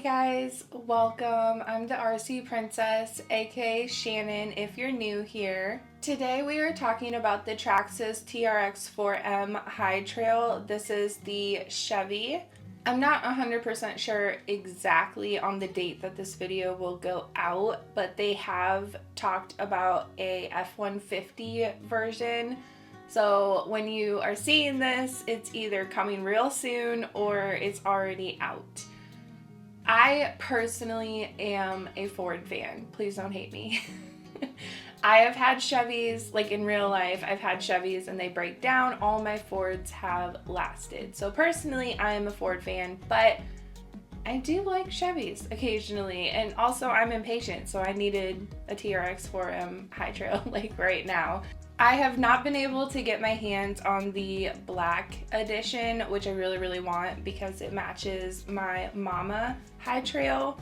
guys, welcome. I'm the RC Princess, aka Shannon if you're new here. Today we are talking about the Traxxas TRX4m High Trail. This is the Chevy. I'm not 100% sure exactly on the date that this video will go out, but they have talked about a F-150 version. So when you are seeing this, it's either coming real soon or it's already out. I personally am a Ford fan. Please don't hate me. I have had Chevys, like in real life, I've had Chevys and they break down. All my Fords have lasted. So personally, I am a Ford fan, but I do like Chevys occasionally. And also I'm impatient, so I needed a TRX4m High Trail like right now. I have not been able to get my hands on the black edition, which I really want because it matches my mama High Trail,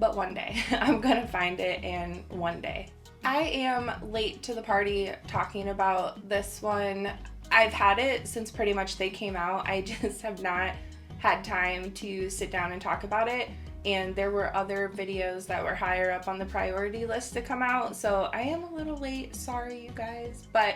but one day I'm gonna find it, and one day. I am late to the party talking about this one. I've had it since pretty much they came out. I just have not had time to sit down and talk about it, and there were other videos that were higher up on the priority list to come out, so I am a little late. Sorry you guys, but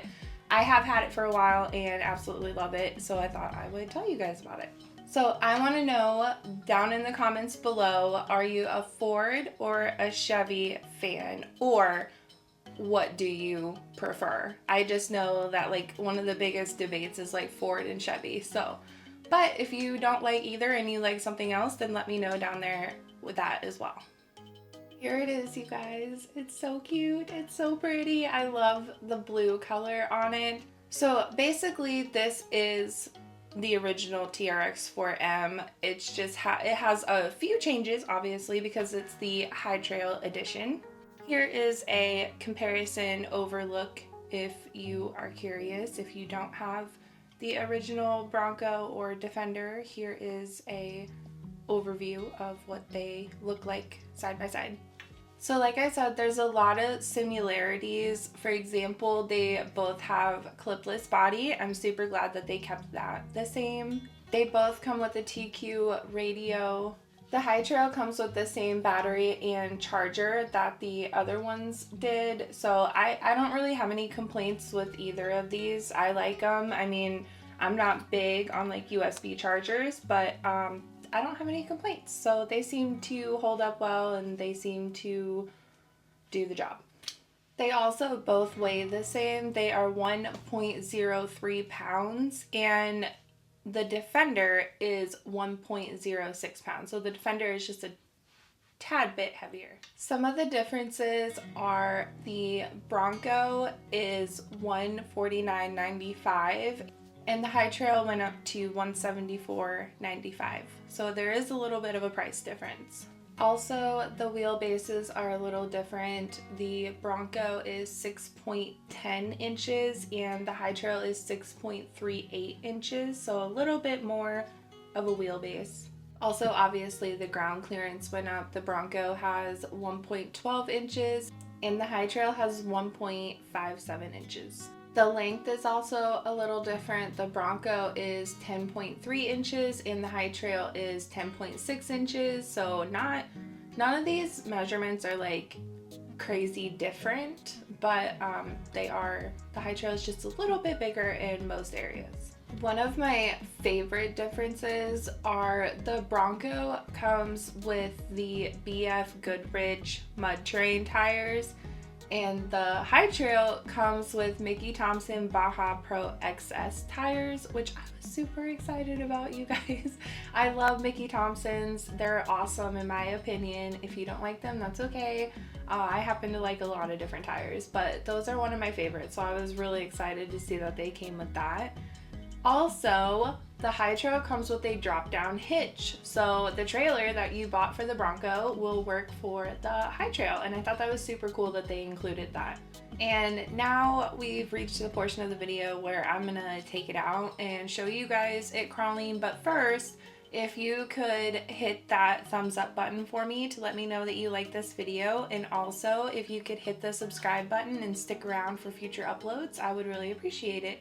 I have had it for a while and absolutely love it, so I thought I would tell you guys about it. So I want to know down in the comments below, are you a Ford or a Chevy fan, or what do you prefer? I just know that like one of the biggest debates is like Ford and Chevy, so but if you don't like either and you like something else, then let me know down there with that as well. Here it is, you guys. It's so cute. It's so pretty. I love the blue color on it. So basically this is the original TRX4m. It's just it has a few changes, obviously, because it's the High Trail edition. Here is a comparison overlook if you are curious, if you don't have the original Bronco or Defender. Here is a overview of what they look like side by side. So like I said, there's a lot of similarities. For example, they both have clipless body. I'm super glad that they kept that the same. They both come with a TQ radio. The High Trail comes with the same battery and charger that the other ones did, so I don't really have any complaints with either of these. I like them. I mean, I'm not big on like USB chargers, but I don't have any complaints. So they seem to hold up well and they seem to do the job. They also both weigh the same. They are 1.03 pounds and the Defender is 1.06 pounds. So the Defender is just a tad bit heavier. Some of the differences are the Bronco is $149.95 and the High Trail went up to $174.95. So there is a little bit of a price difference. Also, the wheelbases are a little different. The Bronco is 6.10 inches and the High Trail is 6.38 inches, so a little bit more of a wheelbase. Also, obviously, the ground clearance went up. The Bronco has 1.12 inches and the High Trail has 1.57 inches. The length is also a little different. The Bronco is 10.3 inches and the High Trail is 10.6 inches. So none of these measurements are like crazy different, but they are, the High Trail is just a little bit bigger in most areas. One of my favorite differences are the Bronco comes with the BF Goodrich mud terrain tires, and the High Trail comes with Mickey Thompson Baja Pro XS tires, which I was super excited about, you guys. I love Mickey Thompsons. They're awesome in my opinion. If you don't like them, that's okay. I happen to like a lot of different tires, but those are one of my favorites, so I was really excited to see that they came with that. Also, the High Trail comes with a drop-down hitch, so the trailer that you bought for the Bronco will work for the High Trail, and I thought that was super cool that they included that. And now we've reached the portion of the video where I'm gonna take it out and show you guys it crawling, but first, if you could hit that thumbs up button for me to let me know that you like this video, and also if you could hit the subscribe button and stick around for future uploads, I would really appreciate it.